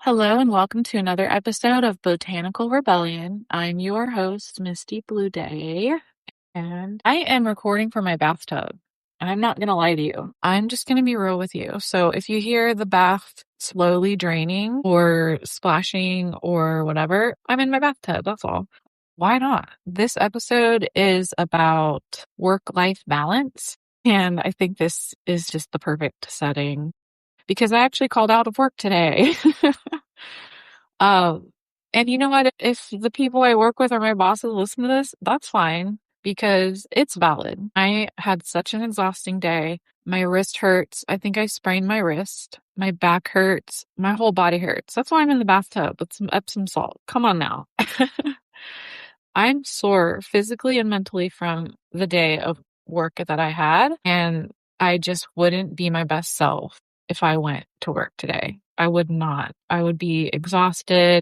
Hello and welcome to another episode of Botanical Rebellion. I'm your host, Misty Blue Day, and I am recording from my bathtub. I'm not going to lie to you. I'm just going to be real with you. So if you hear the bath slowly draining or splashing or whatever, I'm in my bathtub. That's all. Why not? This episode is about work-life balance, and I think this is just the perfect setting because I actually called out of work today. And you know what? If the people I work with or my bosses listen to this, that's fine because it's valid. I had such an exhausting day. My wrist hurts. I think I sprained my wrist. My back hurts. My whole body hurts. That's why I'm in the bathtub with some Epsom salt. Come on now. I'm sore physically and mentally from the day of work that I had, and I just wouldn't be my best self if I went to work today. I would not. I would be exhausted.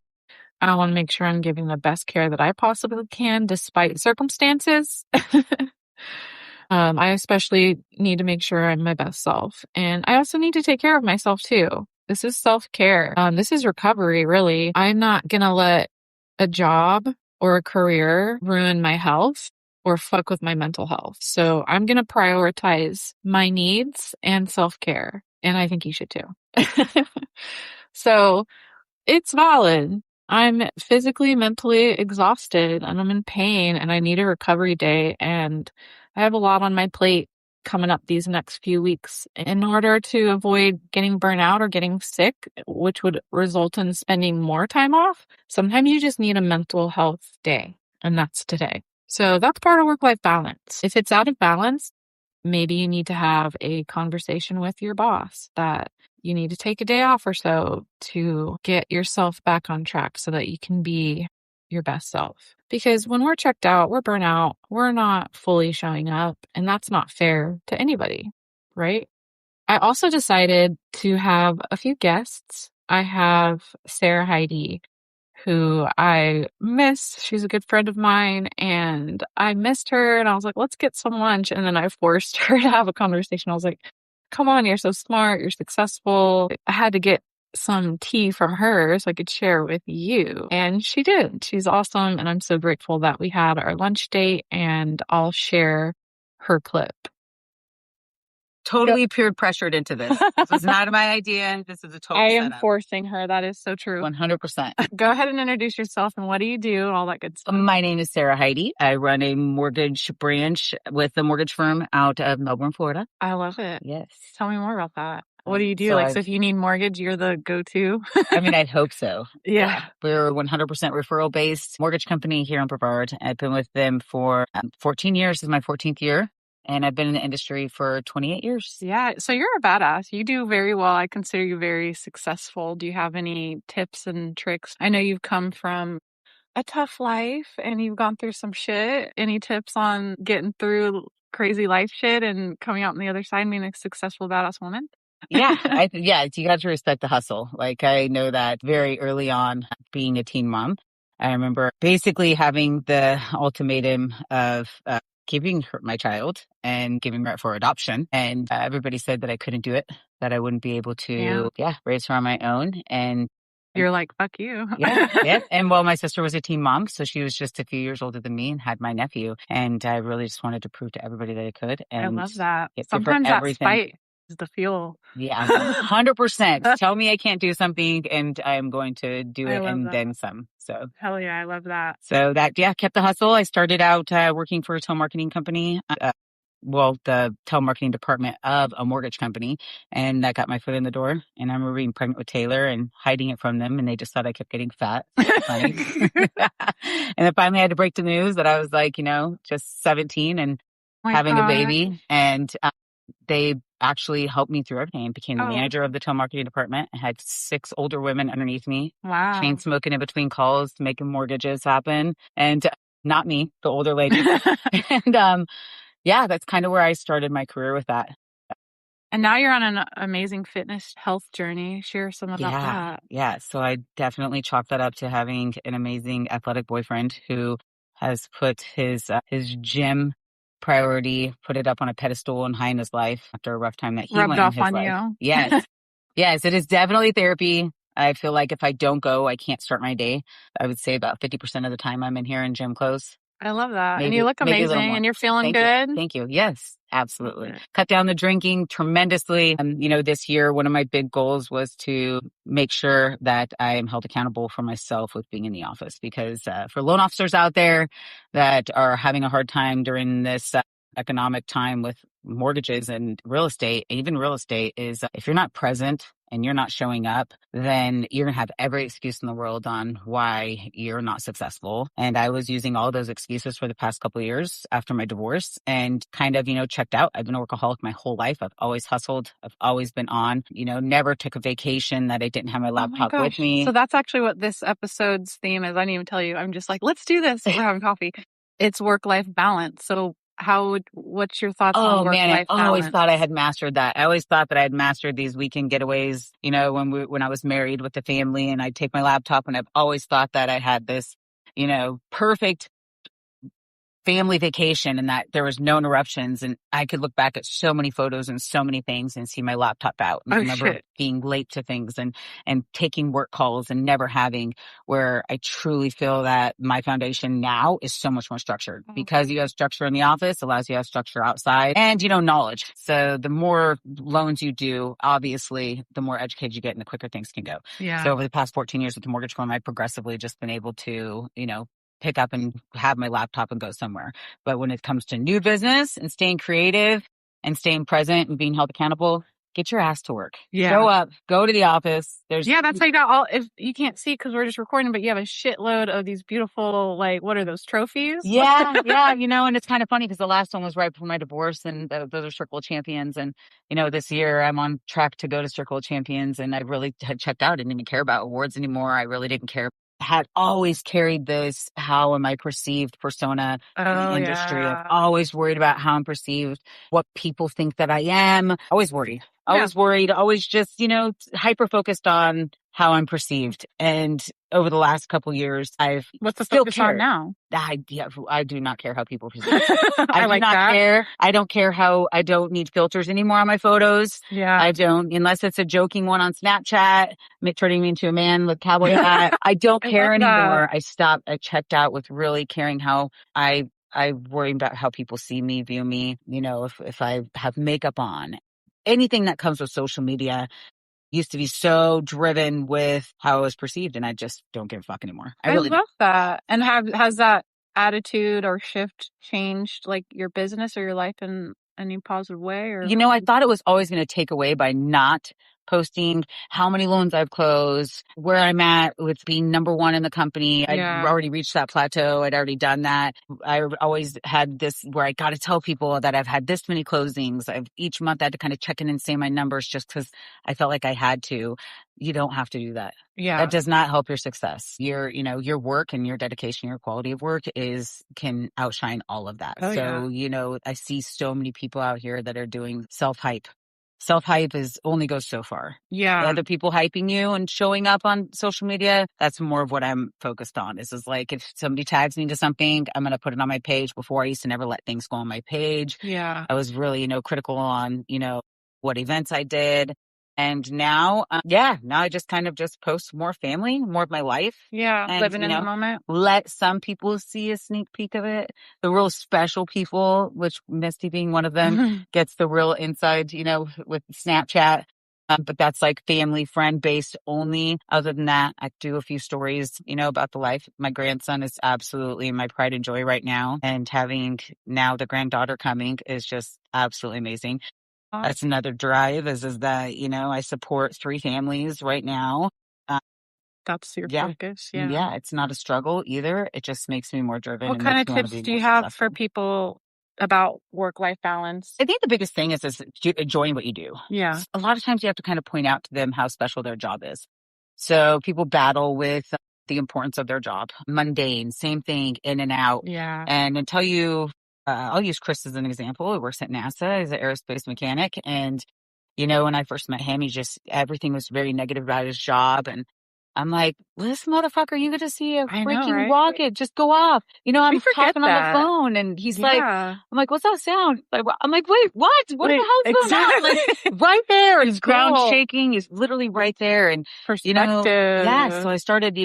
I want to make sure I'm giving the best care that I possibly can despite circumstances. I especially need to make sure I'm my best self. And I also need to take care of myself too. This is self-care. This is recovery, really. I'm not going to let a job or a career ruin my health or fuck with my mental health. So I'm going to prioritize my needs and self-care. And I think you should too. So it's valid. I'm physically, mentally exhausted and I'm in pain and I need a recovery day. And I have a lot on my plate coming up these next few weeks in order to avoid getting burnout or getting sick, which would result in spending more time off. Sometimes you just need a mental health day, and that's today. So that's part of work-life balance. If it's out of balance, maybe you need to have a conversation with your boss that you need to take a day off or so to get yourself back on track so that you can be your best self. Because when we're checked out, we're burnt out, we're not fully showing up, and that's not fair to anybody, right? I also decided to have a few guests. I have Sarah Hidy, who I miss. She's a good friend of mine, and I missed her, and I was like, let's get some lunch. And then I forced her to have a conversation. I was like, come on, you're so smart, you're successful. I had to get some tea from her so I could share with you. And she did. She's awesome. And I'm so grateful that we had our lunch date, and I'll share her clip. Totally peer pressured into this. This was not my idea. This is a total I am setup. forcing her. That is so true. 100%. Go ahead and introduce yourself and what do you do? All that good stuff. My name is Sarah Hidy. I run a mortgage branch with a mortgage firm out of Melbourne, Florida. I love it. Yes. Tell me more about that. What do you do? So So if you need mortgage, you're the go-to? I mean, I'd hope so. Yeah. We're 100% referral-based mortgage company here in Brevard. I've been with them for 14 years. This is my 14th year. And I've been in the industry for 28 years. Yeah. So you're a badass. You do very well. I consider you very successful. Do you have any tips and tricks? I know you've come from a tough life and you've gone through some shit. Any tips on getting through crazy life shit and coming out on the other side and being a successful badass woman? Yeah. You got to respect the hustle. Like, I know that very early on being a teen mom, I remember basically having the ultimatum of keeping my child and giving her for adoption. And everybody said that I couldn't do it, that I wouldn't be able to raise her on my own. And you're like, fuck you. Yeah. And well, my sister was a teen mom, so she was just a few years older than me and had my nephew. And I really just wanted to prove to everybody that I could. And I love that. Sometimes that spite is the fuel. Yeah, 100%. Tell me I can't do something and I'm going to do it and then some. So hell yeah, I love that. So that, kept the hustle. I started out working for a telemarketing company. The telemarketing department of a mortgage company, and that got my foot in the door. And I remember being pregnant with Taylor and hiding it from them, and they just thought I kept getting fat. Funny. And then finally I had to break the news that I was like, just 17 and having a baby. And they actually helped me through everything and became the manager of the telemarketing department. I had 6 older women underneath me. Wow. Chain smoking in between calls, making mortgages happen. And not me, the older lady. And that's kind of where I started my career with that. And now you're on an amazing fitness health journey. Share some about that. Yeah. So I definitely chalk that up to having an amazing athletic boyfriend who has put his gym priority, put it up on a pedestal and high in his life after a rough time that he rubbed went off in his on life. You. Yes. Yes, it is definitely therapy. I feel like if I don't go, I can't start my day. I would say about 50% of the time I'm in here in gym clothes. I love that. And you Maybe, look maybe a little amazing more. and you're feeling Thank you. good. Thank you. Yes, Love absolutely. it. Cut down the drinking tremendously. This year, one of my big goals was to make sure that I am held accountable for myself with being in the office, because for loan officers out there that are having a hard time during this economic time with mortgages and real estate, even real estate, is if you're not present and you're not showing up, then you're going to have every excuse in the world on why you're not successful. And I was using all those excuses for the past couple of years after my divorce and kind of, checked out. I've been a workaholic my whole life. I've always hustled. I've always been on, never took a vacation that I didn't have my Oh my laptop with gosh. me. So that's actually what this episode's theme is. I didn't even tell you. I'm just like, let's do this. We're having coffee. It's work-life balance. So what's your thoughts on Oh man, work-life I always balance? thought I had mastered that. I always thought that I had mastered these weekend getaways, when I was married with the family, and I'd take my laptop, and I've always thought that I had this, perfect family vacation and that there was no interruptions, and I could look back at so many photos and so many things and see my laptop out. And I Oh remember shit. being late to things and taking work calls and never having, where I truly feel that my foundation now is so much more structured, because you have structure in the office allows you to have structure outside, and knowledge. So the more loans you do, obviously the more educated you get and the quicker things can go. Yeah. So over the past 14 years with the mortgage firm, I've progressively just been able to, pick up and have my laptop and go somewhere. But when it comes to new business and staying creative and staying present and being held accountable, get your ass to work. Yeah. Show up, go to the office. Yeah, that's how you got all, if you can't see because we're just recording, but you have a shitload of these beautiful, like, what are those, trophies? Yeah, and it's kind of funny because the last one was right before my divorce, and those are Circle of Champions. And, this year I'm on track to go to Circle of Champions, and I really had checked out. I didn't even care about awards anymore. I really didn't care. Had always carried this, how am I perceived persona in the industry. I've always worried about how I'm perceived, what people think that I am. Always worried. Always worried, always just, hyper focused on how I'm perceived. And over the last couple years, I've What's the still focus on cared. now? I do not care how people perceive me. I do like not that. care. I don't care how, I don't need filters anymore on my photos. Yeah. I don't, unless it's a joking one on Snapchat, turning me into a man with cowboy hat. I don't care anymore. I checked out with really caring how I worry about how people see me, view me, if I have makeup on. Anything that comes with social media used to be so driven with how I was perceived, and I just don't give a fuck anymore. I really love that. And has that attitude or shift changed like your business or your life in any positive way? Or I thought it was always going to take away by not posting how many loans I've closed, where I'm at with being number one in the company. I'd already reached that plateau. I'd already done that. I always had this where I got to tell people that I've had this many closings. Each month I had to kind of check in and say my numbers just because I felt like I had to. You don't have to do that. Yeah. That does not help your success. Your work and your dedication, your quality of work can outshine all of that. I see so many people out here that are doing self-hype. Self-hype only goes so far. Yeah. Other people hyping you and showing up on social media, that's more of what I'm focused on. This is like, if somebody tags me to something, I'm going to put it on my page. Before, I used to never let things go on my page. Yeah. I was really, critical on, what events I did. And now, now I just kind of just post more family, more of my life. Yeah. And, Living in the moment. let some people see a sneak peek of it. The real special people, which Misty being one of them, gets the real inside, with Snapchat. But that's like family, friend based only. Other than that, I do a few stories, about the life. My grandson is absolutely my pride and joy right now. And having now the granddaughter coming is just absolutely amazing. That's another drive is that, I support 3 families right now. That's your focus. Yeah. Yeah. It's not a struggle either. It just makes me more driven. What kind of tips do you have for people about work-life balance? I think the biggest thing is enjoying what you do. Yeah. A lot of times you have to kind of point out to them how special their job is. So people battle with the importance of their job. Mundane, same thing, in and out. Yeah. And until I'll use Chris as an example. He works at NASA. He's an aerospace mechanic. And, when I first met him, everything was very negative about his job. And I'm like, this motherfucker, you get to see a I know, freaking right? rocket just go off. We I'm forget talking on the that. phone and he's like, Yeah. I'm like, what's that sound? Like, I'm like, wait, what? What the Wait, hell's going on? exactly. Like, right there. And It's his ground cool. shaking is literally right there. And, yeah. So Perspective. I started,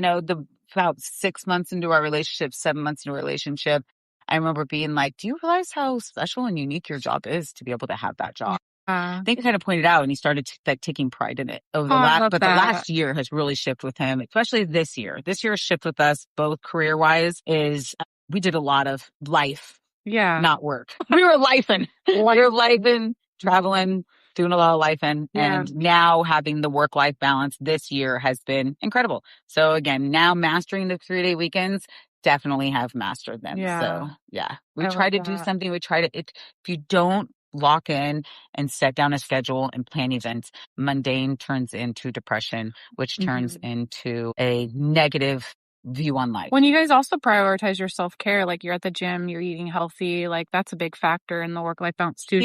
about 6 months into our relationship, 7 months into our relationship. I remember being like, do you realize how special and unique your job is to be able to have that job? Yeah. I think I kind of pointed out, and he started taking pride in it over Oh, I love but the that. last year has really shifted with him, especially this year. This year's shift with us, both career wise, is we did a lot of life, Yeah. not work. We were lifing. We were lifing, traveling, doing a lot of lifing. Yeah. And now having the work life balance this year has been incredible. So again, now mastering the 3-day weekends, definitely have mastered them. Yeah. So yeah, we I try love to do that. something. If you don't lock in and set down a schedule and plan events, mundane turns into depression, which turns Mhm. into a negative view on life. When you guys also prioritize your self-care, like you're at the gym, you're eating healthy, like that's a big factor in the work-life balance too.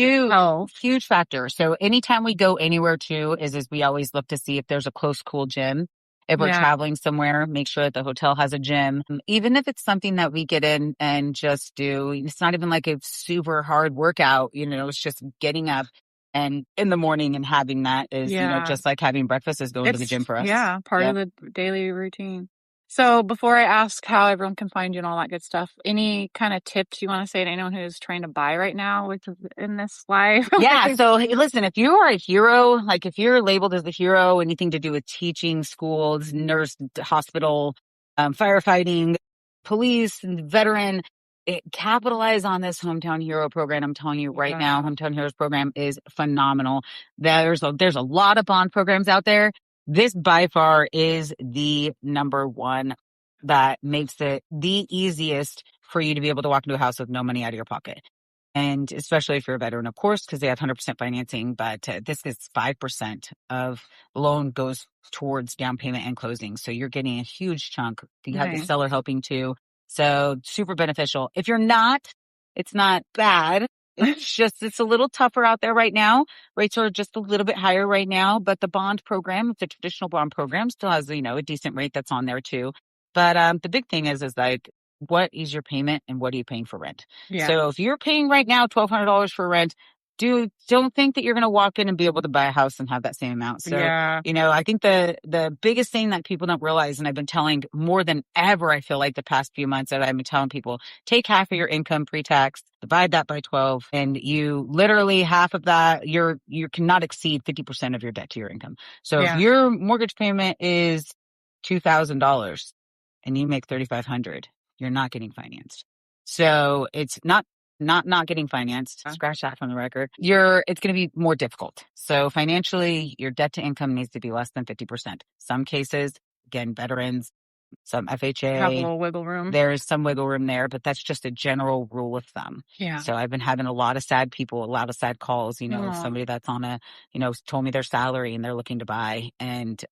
Huge factor. So anytime we go anywhere too, is we always look to see if there's a close, cool gym. If we're Yeah. traveling somewhere, make sure that the hotel has a gym. Even if it's something that we get in and just do, it's not even like a super hard workout, it's just getting up and in the morning and having that is, Yeah. just like having breakfast is going to the gym for us. Yeah, part of Yep. the daily routine. So before I ask how everyone can find you and all that good stuff, any kind of tips you want to say to anyone who's trying to buy right now in this life? Yeah. So hey, listen, if you are a hero, like if you're labeled as the hero, anything to do with teaching, schools, nurse, hospital, firefighting, police, and veteran, capitalize on this Hometown Hero program. I'm telling you right now, Hometown Heroes program is phenomenal. There's a lot of bond programs out there. This by far is the number one that makes it the easiest for you to be able to walk into a house with no money out of your pocket. And especially if you're a veteran, of course, because they have 100% financing, but this is 5% of the loan goes towards down payment and closing. So you're getting a huge chunk. You have the Nice. seller helping too. So super beneficial. If you're not, it's not bad. It's a little tougher out there right now. Rates are just a little bit higher right now, but the bond program, the traditional bond program still has, a decent rate that's on there too. But the big thing is like, what is your payment and what are you paying for rent? Yeah. So if you're paying right now $1,200 for rent, don't think that you're going to walk in and be able to buy a house and have that same amount. So, Yeah. I think the biggest thing that people don't realize, and I've been telling more than ever, I feel like the past few months that I've been telling people, take half of your income pre-tax, divide that by 12, and you literally half of that, you cannot exceed 50% of your debt to your income. So if your mortgage payment is $2,000 and you make $3,500, you're not getting financed. So it's not getting financed. Scratch that from the record. It's going to be more difficult. So financially, your debt to income needs to be less than 50%. Some cases, again, veterans, some FHA, have a little wiggle room. There's some wiggle room there, but that's just a general rule of thumb. Yeah. So I've been having a lot of sad people, a lot of sad calls, somebody that's on told me their salary and they're looking to buy. And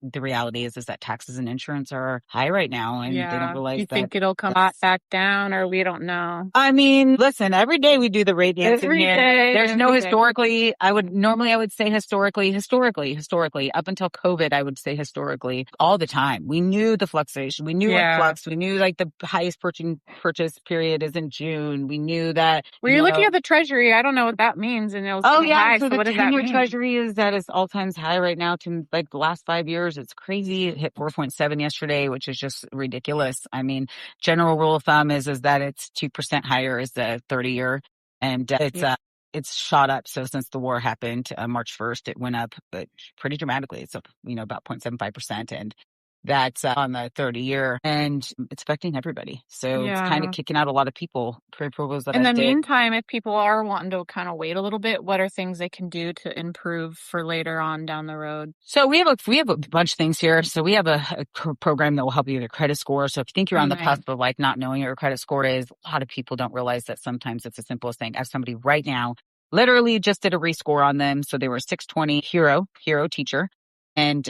the reality is that taxes and insurance are high right now, and they don't realize you think it'll come back down, or we don't know. I mean, listen, every day we do the rate dancing Every here. day, There's every no day. historically. I would say historically, up until COVID, I would say historically all the time. We knew the fluctuation. We knew what flux. We knew like the highest purchase period is in June. We knew that. Were you looking at the Treasury? I don't know what that means. And it was high. So the what does that 10-year mean? Treasury is at its all times high right now to like the last 5 years. It's crazy. It hit 4.7 yesterday, which is just ridiculous. I mean, general rule of thumb is that it's 2% higher as the 30-year, and it's shot up. So since the war happened, March 1st, it went up, but pretty dramatically. It's up, about 0.75%, and that's on the 30-year, and it's affecting everybody. So it's kind of kicking out a lot of people. In the meantime, if people are wanting to kind of wait a little bit, what are things they can do to improve for later on down the road? So we have a bunch of things here. So we have a program that will help you with your credit score. So if you think you're on the cusp of like not knowing what your credit score is, a lot of people don't realize that sometimes it's the simplest thing. I have somebody right now literally just did a rescore on them. So they were 620 hero teacher, and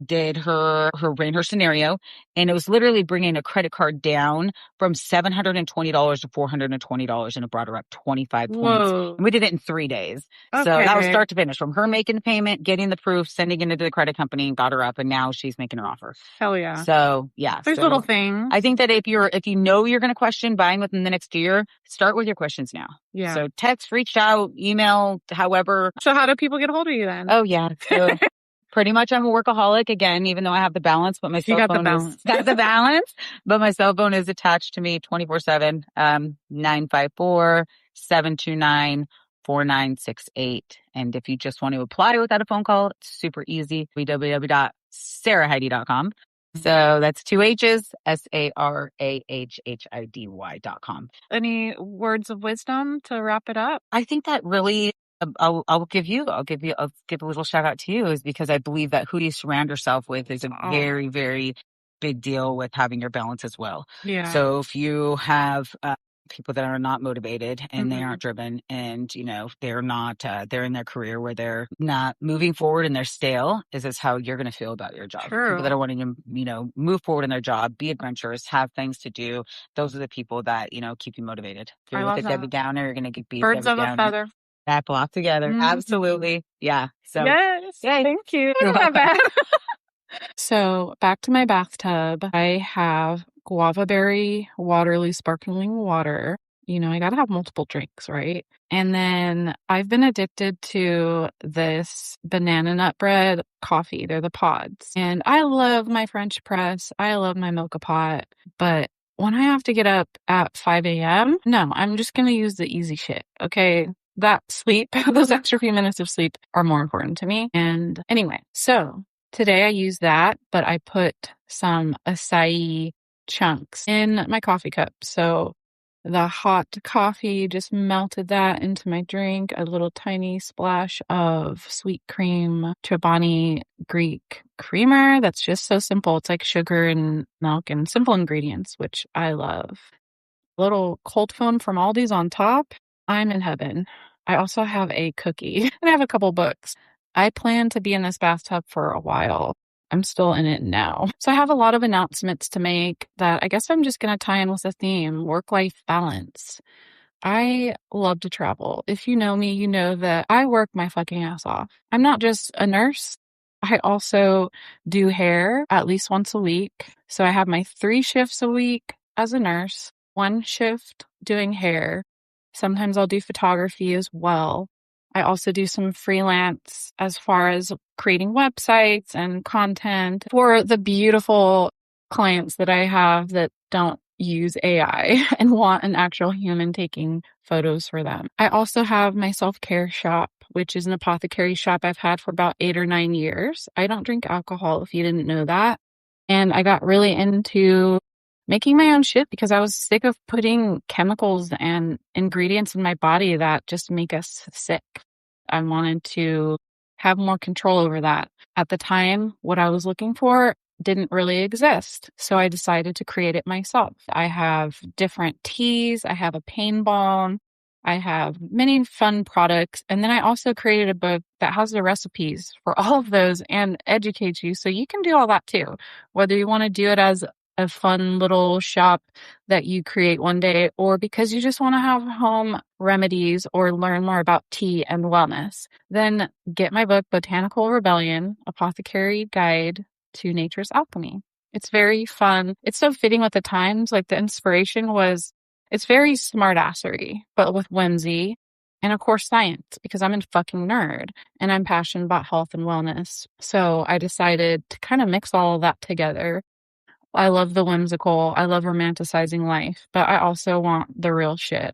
did ran her scenario, and it was literally bringing a credit card down from $720 to $420, and it brought her up 25 points. Whoa. And we did it in 3 days. So that was Okay. start to finish, from her making the payment, getting the proof, sending it into the credit company, got her up, and now she's making her offer. Hell yeah. So yeah. There's So little things. I think that if you know you're going to question buying within the next year, start with your questions now. Yeah. So text, reach out, email, however. So how do people get a hold of you then? Oh yeah. So pretty much I'm a workaholic again, even though I have the balance, but my cell phone got the balance, but my cell phone is attached to me 24/7, 954-729-4968. And if you just want to apply without a phone call, it's super easy. www.sarahhidy.com. So that's 2 H's, SARAHHIDY.com. Any words of wisdom to wrap it up? I think that really, I'll give a little shout out to you, is because I believe that who you surround yourself with is a very, very big deal with having your balance as well. Yeah. So if you have people that are not motivated and they aren't driven, and they're not they're in their career where they're not moving forward and they're stale, is how you're going to feel about your job. True. People that are wanting to move forward in their job, be adventurous, have things to do, those are the people that keep you motivated. If you're with a Debbie Downer, you're going to be birds of a feather. That flock together. Absolutely. Yeah. So yes. Yay. Thank you. Not bad. So back to my bathtub. I have guava berry Waterloo sparkling water. I got to have multiple drinks, right? And then I've been addicted to this banana nut bread coffee. They're the pods. And I love my French press. I love my mocha pot. But when I have to get up at 5 a.m., no, I'm just going to use the easy shit. Okay. That sleep, those extra few minutes of sleep are more important to me. And anyway, so today I use that, but I put some acai chunks in my coffee cup. So the hot coffee just melted that into my drink, a little tiny splash of sweet cream, Chobani Greek creamer. That's just so simple. It's like sugar and milk and simple ingredients, which I love. Little cold foam from Aldi's on top. I'm in heaven. I also have a cookie and I have a couple books. I plan to be in this bathtub for a while. I'm still in it now. So I have a lot of announcements to make that I guess I'm just going to tie in with the theme, work-life balance. I love to travel. If you know me, you know that I work my fucking ass off. I'm not just a nurse. I also do hair at least once a week. So I have my 3 shifts a week as a nurse, 1 shift doing hair. Sometimes I'll do photography as well. I also do some freelance as far as creating websites and content for the beautiful clients that I have that don't use AI and want an actual human taking photos for them. I also have my self-care shop, which is an apothecary shop I've had for about 8 or 9 years. I don't drink alcohol, if you didn't know that. And I got really into making my own shit because I was sick of putting chemicals and ingredients in my body that just make us sick. I wanted to have more control over that. At the time, what I was looking for didn't really exist. So I decided to create it myself. I have different teas. I have a pain balm. I have many fun products. And then I also created a book that has the recipes for all of those and educates you. So you can do all that too, whether you want to do it as a fun little shop that you create one day, or because you just want to have home remedies or learn more about tea and wellness, then get my book, Botanical Rebellion, Apothecary Guide to Nature's Alchemy. It's very fun. It's so fitting with the times. Like the inspiration was, it's very smartassery, but with whimsy. And of course, science, because I'm a fucking nerd and I'm passionate about health and wellness. So I decided to kind of mix all of that together. I love the whimsical. I love romanticizing life, but I also want the real shit,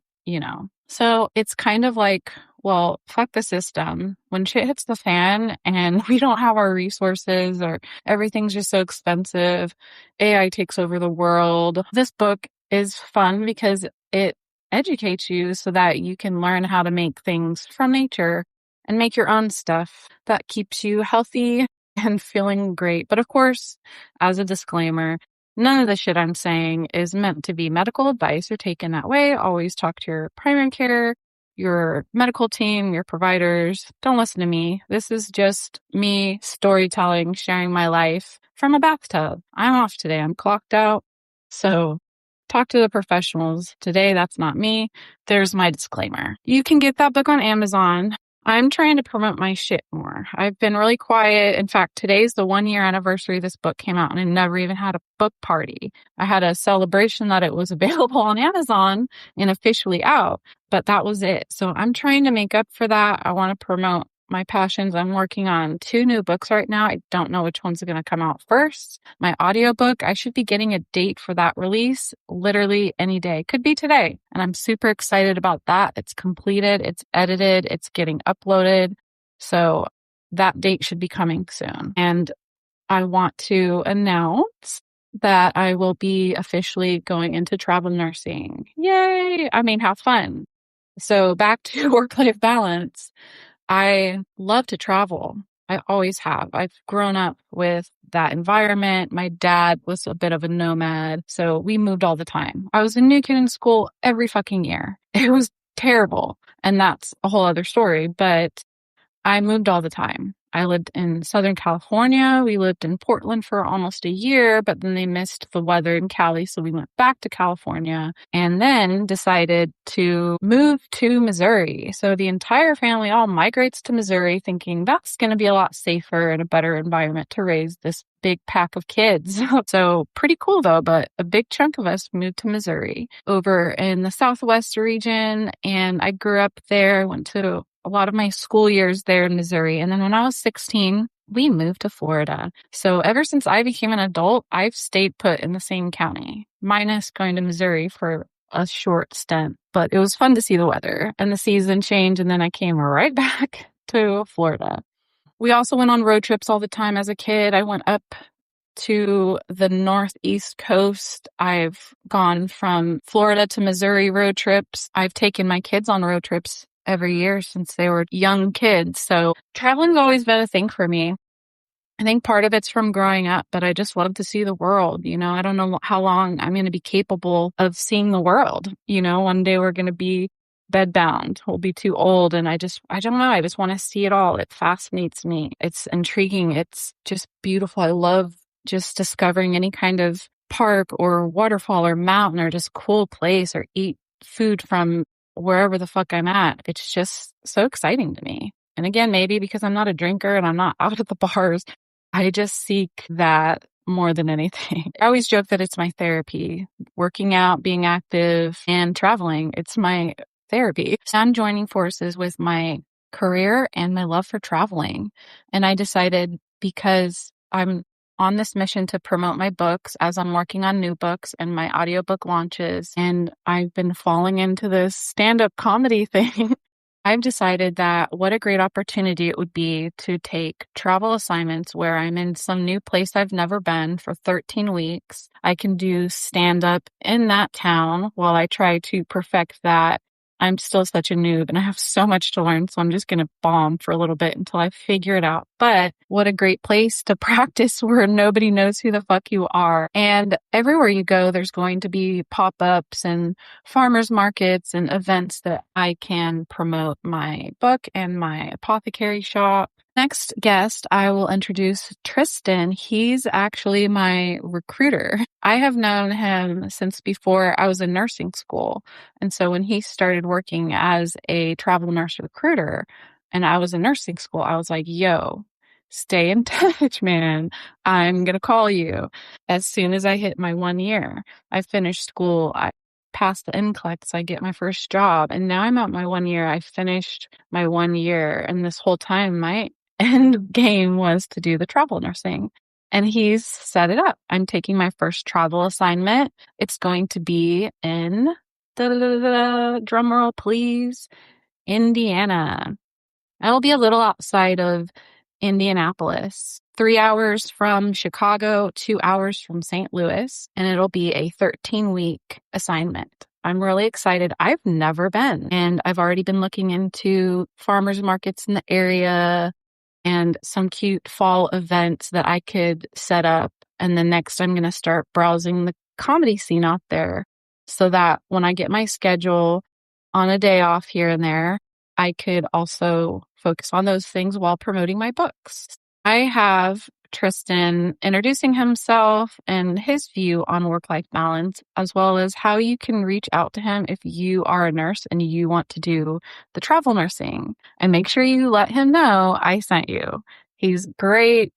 So it's kind of like, well, fuck the system. When shit hits the fan and we don't have our resources or everything's just so expensive, AI takes over the world. This book is fun because it educates you so that you can learn how to make things from nature and make your own stuff that keeps you healthy and feeling great. But of course, as a disclaimer, none of the shit I'm saying is meant to be medical advice or taken that way. Always talk to your primary care your medical team, your providers. Don't listen to me. This is just me storytelling, sharing my life from a bathtub. I'm off today. I'm clocked out. So talk to the professionals. Today, that's not me. There's my disclaimer. You can get that book on Amazon. I'm trying to promote my shit more. I've been really quiet. In fact, today's the 1 year anniversary this book came out, and I never even had a book party. I had a celebration that it was available on Amazon and officially out, but that was it. So I'm trying to make up for that. I want to promote my passions. I'm working on 2 new books right now. I don't know which one's going to come out first. My audiobook, I should be getting a date for that release literally any day. Could be today. And I'm super excited about that. It's completed. It's edited. It's getting uploaded. So that date should be coming soon. And I want to announce that I will be officially going into travel nursing. Yay! I mean, have fun. So back to work-life balance. I love to travel. I always have. I've grown up with that environment. My dad was a bit of a nomad, so we moved all the time. I was a new kid in school every fucking year. It was terrible, and that's a whole other story, but I moved all the time. I lived in Southern California. We lived in Portland for almost a year, but then they missed the weather in Cali, so we went back to California and then decided to move to Missouri. So the entire family all migrates to Missouri thinking that's going to be a lot safer and a better environment to raise this big pack of kids. So pretty cool though, but a big chunk of us moved to Missouri over in the Southwest region, and I grew up there, went to a lot of my school years there in Missouri. And then when I was 16, we moved to Florida. So ever since I became an adult, I've stayed put in the same county, minus going to Missouri for a short stint. But it was fun to see the weather and the season change. And then I came right back to Florida. We also went on road trips all the time as a kid. I went up to the Northeast coast. I've gone from Florida to Missouri road trips. I've taken my kids on road trips every year since they were young kids. So traveling's always been a thing for me. I think part of it's from growing up, but I just love to see the world. You know, I don't know how long I'm going to be capable of seeing the world. You know, one day we're going to be bedbound. We'll be too old. And I don't know. I just want to see it all. It fascinates me. It's intriguing. It's just beautiful. I love just discovering any kind of park or waterfall or mountain or just cool place or eat food from wherever the fuck I'm at. It's just so exciting to me. And again, maybe because I'm not a drinker and I'm not out at the bars, I just seek that more than anything. I always joke that it's my therapy. Working out, being active, and traveling, it's my therapy. So I'm joining forces with my career and my love for traveling. And I decided, because I'm on this mission to promote my books as I'm working on new books and my audiobook launches, and I've been falling into this stand-up comedy thing. I've decided that what a great opportunity it would be to take travel assignments where I'm in some new place I've never been for 13 weeks. I can do stand-up in that town while I try to perfect that. I'm still such a noob and I have so much to learn, so I'm just going to bomb for a little bit until I figure it out. But what a great place to practice where nobody knows who the fuck you are. And everywhere you go, there's going to be pop-ups and farmers markets and events that I can promote my book and my apothecary shop. Next guest, I will introduce Tristen. He's actually my recruiter. I have known him since before I was in nursing school. And so when he started working as a travel nurse recruiter and I was in nursing school, I was like, yo, stay in touch, man. I'm going to call you. As soon as I hit my 1 year, I finished school. I passed the NCLEX, I get my first job. And now I'm at my 1 year. I finished my 1 year. And this whole time, my end game was to do the travel nursing. And he's set it up. I'm taking my first travel assignment. It's going to be in, drum roll please, Indiana. It'll be a little outside of Indianapolis, 3 hours from Chicago, 2 hours from St. Louis, and it'll be a 13-week assignment. I'm really excited. I've never been, and I've already been looking into farmers markets in the area and some cute fall events that I could set up. And then next, I'm going to start browsing the comedy scene out there so that when I get my schedule, on a day off here and there, I could also focus on those things while promoting my books. I have Tristen introducing himself and his view on work-life balance, as well as how you can reach out to him if you are a nurse and you want to do the travel nursing. And make sure you let him know I sent you. He's great.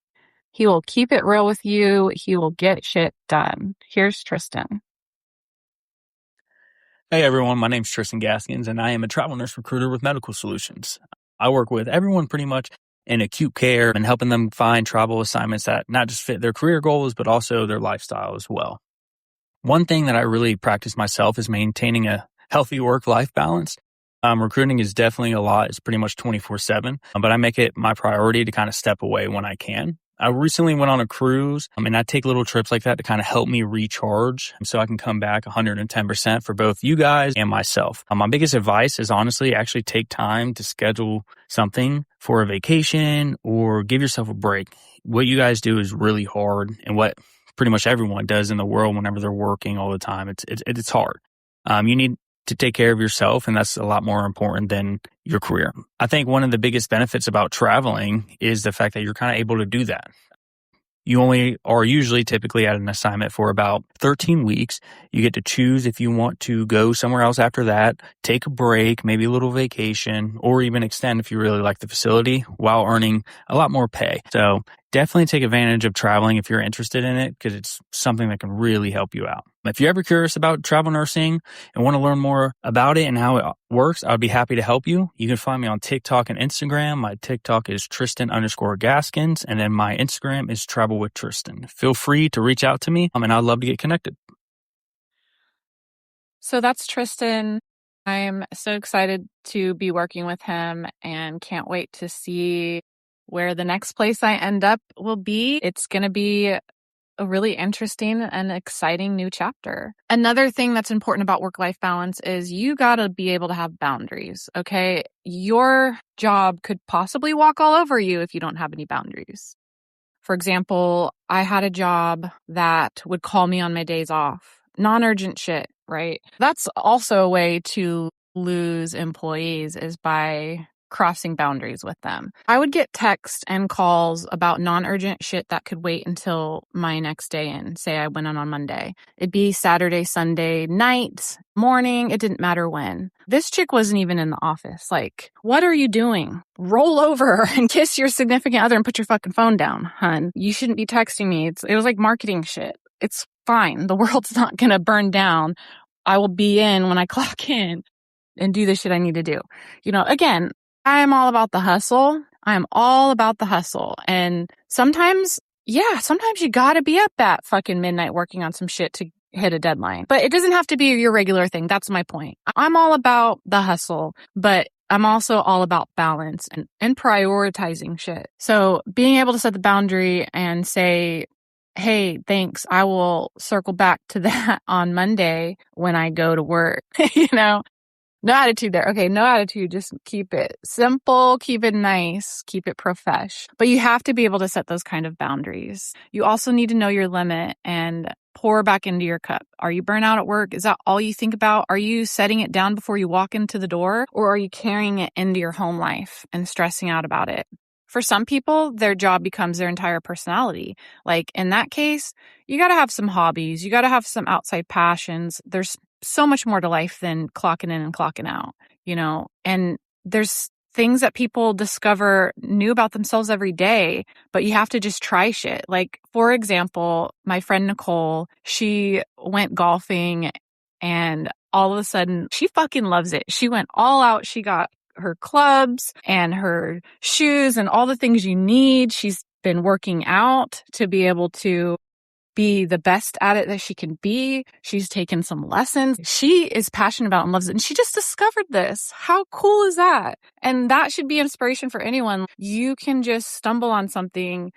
He will keep it real with you. He will get shit done. Here's Tristen. Hey everyone, my name's Tristen Gaskins, and I am a travel nurse recruiter with Medical Solutions. I work with everyone pretty much in acute care and helping them find travel assignments that not just fit their career goals, but also their lifestyle as well. One thing that I really practice myself is maintaining a healthy work-life balance. Recruiting is definitely a lot. It's pretty much 24/7, but I make it my priority to kind of step away when I can. I recently went on a cruise, and I take little trips like that to kind of help me recharge so I can come back 110% for both you guys and myself. My biggest advice is honestly actually take time to schedule something for a vacation or give yourself a break. What you guys do is really hard, and what pretty much everyone does in the world whenever they're working all the time. It's hard. You need to take care of yourself, and that's a lot more important than your career. I think one of the biggest benefits about traveling is the fact that you're kind of able to do that. You only are usually typically at an assignment for about 13 weeks. You get to choose if you want to go somewhere else after that, take a break, maybe a little vacation, or even extend if you really like the facility while earning a lot more pay. So definitely take advantage of traveling if you're interested in it, because it's something that can really help you out. If you're ever curious about travel nursing and want to learn more about it and how it works, I'd be happy to help you. You can find me on TikTok and Instagram. My TikTok is Tristen_Gaskins, and then my Instagram is Travel with Tristen. Feel free to reach out to me, and I'd love to get connected. So that's Tristen. I'm so excited to be working with him and can't wait to see where the next place I end up will be. It's going to be a really interesting and exciting new chapter. Another thing that's important about work-life balance is you got to be able to have boundaries, okay? Your job could possibly walk all over you if you don't have any boundaries. For example, I had a job that would call me on my days off. Non-urgent shit, right? That's also a way to lose employees, is by crossing boundaries with them. I would get texts and calls about non-urgent shit that could wait until my next day in. Say I went on Monday. It'd be Saturday, Sunday night, morning. It didn't matter when. This chick wasn't even in the office. Like, what are you doing? Roll over and kiss your significant other and put your fucking phone down, hun. You shouldn't be texting me. It was like marketing shit. It's fine. The world's not going to burn down. I will be in when I clock in and do the shit I need to do. Again, I am all about the hustle. I am all about the hustle. And sometimes you gotta be up at fucking midnight working on some shit to hit a deadline. But it doesn't have to be your regular thing. That's my point. I'm all about the hustle, but I'm also all about balance and prioritizing shit. So being able to set the boundary and say, hey, thanks, I will circle back to that on Monday when I go to work, No attitude there. Okay, no attitude. Just keep it simple, keep it nice, keep it profesh. But you have to be able to set those kind of boundaries. You also need to know your limit and pour back into your cup. Are you burnt out at work? Is that all you think about? Are you setting it down before you walk into the door? Or are you carrying it into your home life and stressing out about it? For some people, their job becomes their entire personality. Like in that case, you got to have some hobbies. You got to have some outside passions. There's so much more to life than clocking in and clocking out, and there's things that people discover new about themselves every day, but you have to just try shit. Like, for example, my friend Nicole, she went golfing and all of a sudden she fucking loves it. She went all out. She got her clubs and her shoes and all the things you need. She's been working out to be able to be the best at it that she can be. She's taken some lessons. She is passionate about and loves it. And she just discovered this. How cool is that? And that should be inspiration for anyone. You can just stumble on something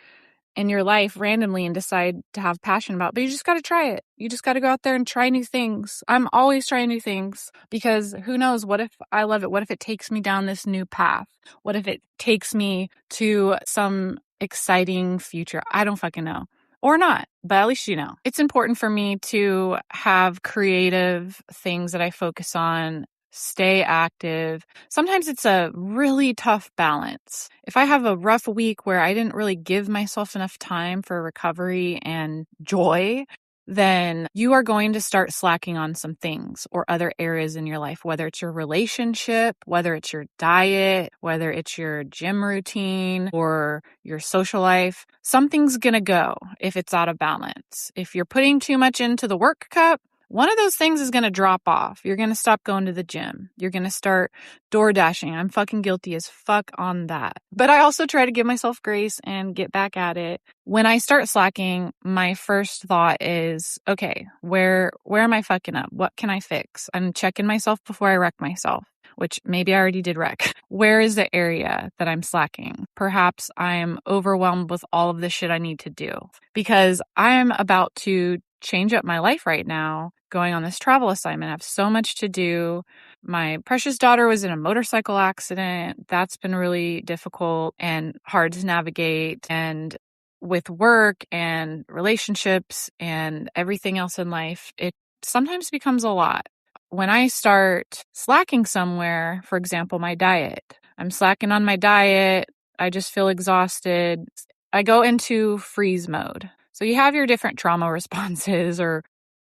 in your life randomly and decide to have passion about, but you just got to try it. You just got to go out there and try new things. I'm always trying new things because who knows? What if I love it? What if it takes me down this new path? What if it takes me to some exciting future? I don't fucking know. Or not, but at least It's important for me to have creative things that I focus on stay active. Sometimes it's a really tough balance. If I have a rough week where I didn't really give myself enough time for recovery and joy, then you are going to start slacking on some things or other areas in your life, whether it's your relationship, whether it's your diet, whether it's your gym routine or your social life. Something's going to go if it's out of balance. If you're putting too much into the work cup, one of those things is going to drop off. You're going to stop going to the gym. You're going to start door dashing. I'm fucking guilty as fuck on that. But I also try to give myself grace and get back at it. When I start slacking, my first thought is, okay, where am I fucking up? What can I fix? I'm checking myself before I wreck myself, which maybe I already did wreck. Where is the area that I'm slacking? Perhaps I'm overwhelmed with all of the shit I need to do because I'm about to change up my life right now going on this travel assignment. I have so much to do. My precious daughter was in a motorcycle accident. That's been really difficult and hard to navigate. And with work and relationships and everything else in life, it sometimes becomes a lot. When I start slacking somewhere, for example, my diet, I'm slacking on my diet. I just feel exhausted. I go into freeze mode. So you have your different trauma responses or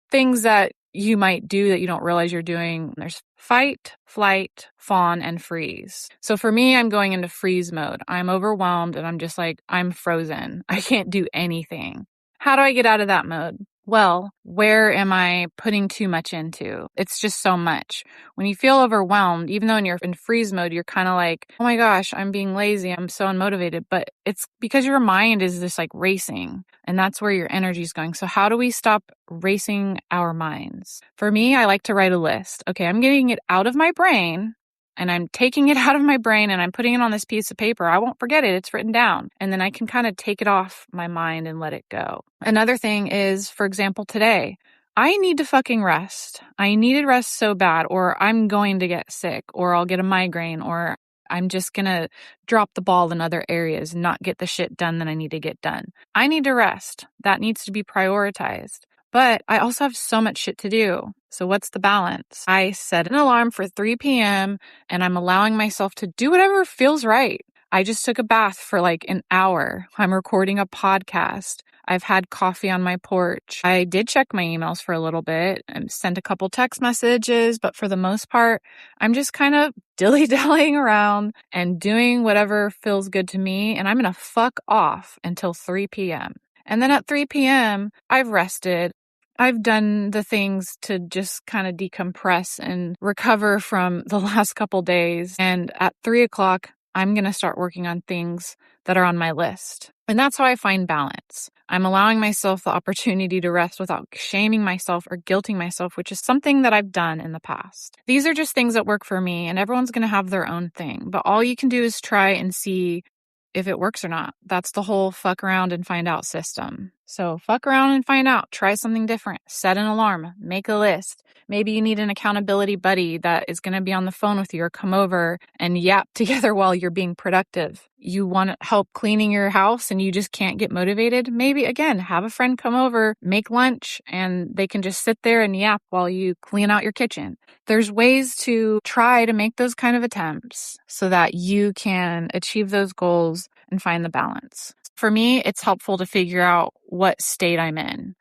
things that you might do that you don't realize you're doing. There's fight, flight, fawn, and freeze. So for me, I'm going into freeze mode. I'm overwhelmed and I'm just like, I'm frozen. I can't do anything. How do I get out of that mode? Well, where am I putting too much into? It's just so much. When you feel overwhelmed, even though when you're in freeze mode, you're kind of like, oh my gosh, I'm being lazy. I'm so unmotivated. But it's because your mind is just like racing and that's where your energy is going. So how do we stop racing our minds? For me, I like to write a list. Okay, I'm getting it out of my brain. And I'm taking it out of my brain and I'm putting it on this piece of paper. I won't forget it. It's written down. And then I can kind of take it off my mind and let it go. Another thing is, for example, today, I need to fucking rest. I needed rest so bad, or I'm going to get sick, or I'll get a migraine, or I'm just going to drop the ball in other areas and not get the shit done that I need to get done. I need to rest. That needs to be prioritized. But I also have so much shit to do. So what's the balance? I set an alarm for 3 p.m. and I'm allowing myself to do whatever feels right. I just took a bath for like an hour. I'm recording a podcast. I've had coffee on my porch. I did check my emails for a little bit and sent a couple text messages, but for the most part, I'm just kind of dilly-dallying around and doing whatever feels good to me. And I'm going to fuck off until 3 p.m. And then at 3 p.m., I've rested. I've done the things to just kind of decompress and recover from the last couple days. And at 3 o'clock, I'm going to start working on things that are on my list. And that's how I find balance. I'm allowing myself the opportunity to rest without shaming myself or guilting myself, which is something that I've done in the past. These are just things that work for me, and everyone's going to have their own thing. But all you can do is try and see if it works or not. That's the whole fuck around and find out system. So fuck around and find out. Try something different. Set an alarm. Make a list. Maybe you need an accountability buddy that is going to be on the phone with you or come over and yap together while you're being productive. You want help cleaning your house and you just can't get motivated? Maybe, again, have a friend come over, make lunch, and they can just sit there and yap while you clean out your kitchen. There's ways to try to make those kind of attempts so that you can achieve those goals and find the balance. For me, it's helpful to figure out what state I'm in.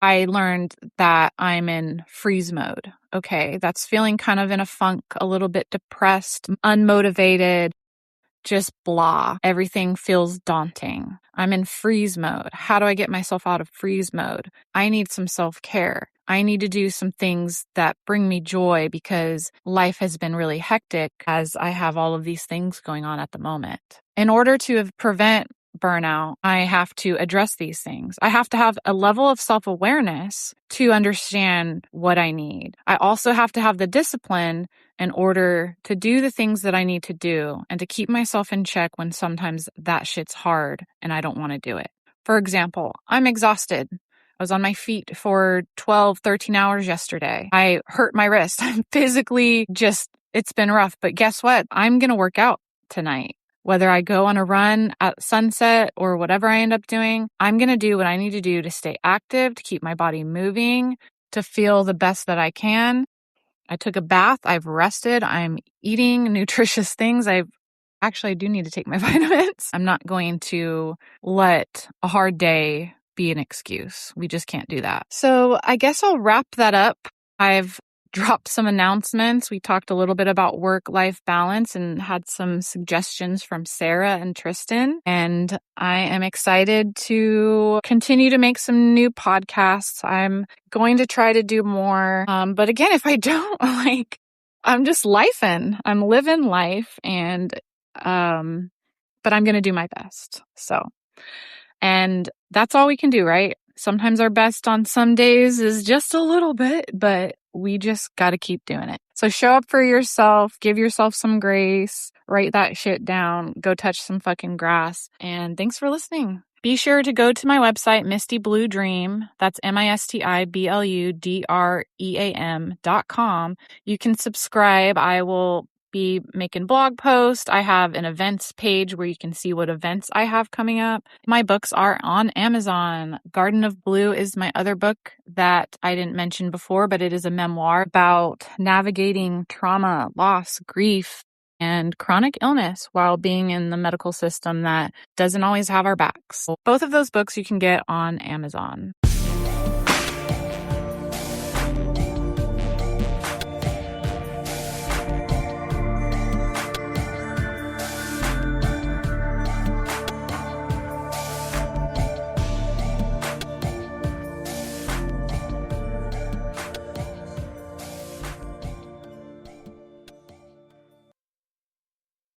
I learned that I'm in freeze mode. Okay, that's feeling kind of in a funk, a little bit depressed, unmotivated, just blah. Everything feels daunting. I'm in freeze mode. How do I get myself out of freeze mode? I need some self-care. I need to do some things that bring me joy because life has been really hectic as I have all of these things going on at the moment. In order to prevent burnout, I have to address these things. I have to have a level of self-awareness to understand what I need. I also have to have the discipline in order to do the things that I need to do and to keep myself in check when sometimes that shit's hard and I don't want to do it. For example, I'm exhausted. I was on my feet for 12, 13 hours yesterday. I hurt my wrist. I'm physically it's been rough, but guess what? I'm going to work out tonight. Whether I go on a run at sunset or whatever I end up doing, I'm going to do what I need to do to stay active, to keep my body moving, to feel the best that I can. I took a bath. I've rested. I'm eating nutritious things. I do need to take my vitamins. I'm not going to let a hard day be an excuse. We just can't do that. So I guess I'll wrap that up. I've dropped some announcements. We talked a little bit about work-life balance and had some suggestions from Sarah and Tristen. And I am excited to continue to make some new podcasts. I'm going to try to do more. But again, if I don't, I'm just lifing. I'm living life, and but I'm going to do my best. And that's all we can do, right? Sometimes our best on some days is just a little bit, but we just got to keep doing it. So show up for yourself, give yourself some grace, write that shit down, go touch some fucking grass. And thanks for listening. Be sure to go to my website, Misty Blue Dream. That's MISTIBLUDREAM.com. You can subscribe. I will be making blog posts. I have an events page where you can see what events I have coming up. My books are on Amazon. Garden of Blue is my other book that I didn't mention before, but it is a memoir about navigating trauma, loss, grief, and chronic illness while being in the medical system that doesn't always have our backs. Both of those books you can get on Amazon.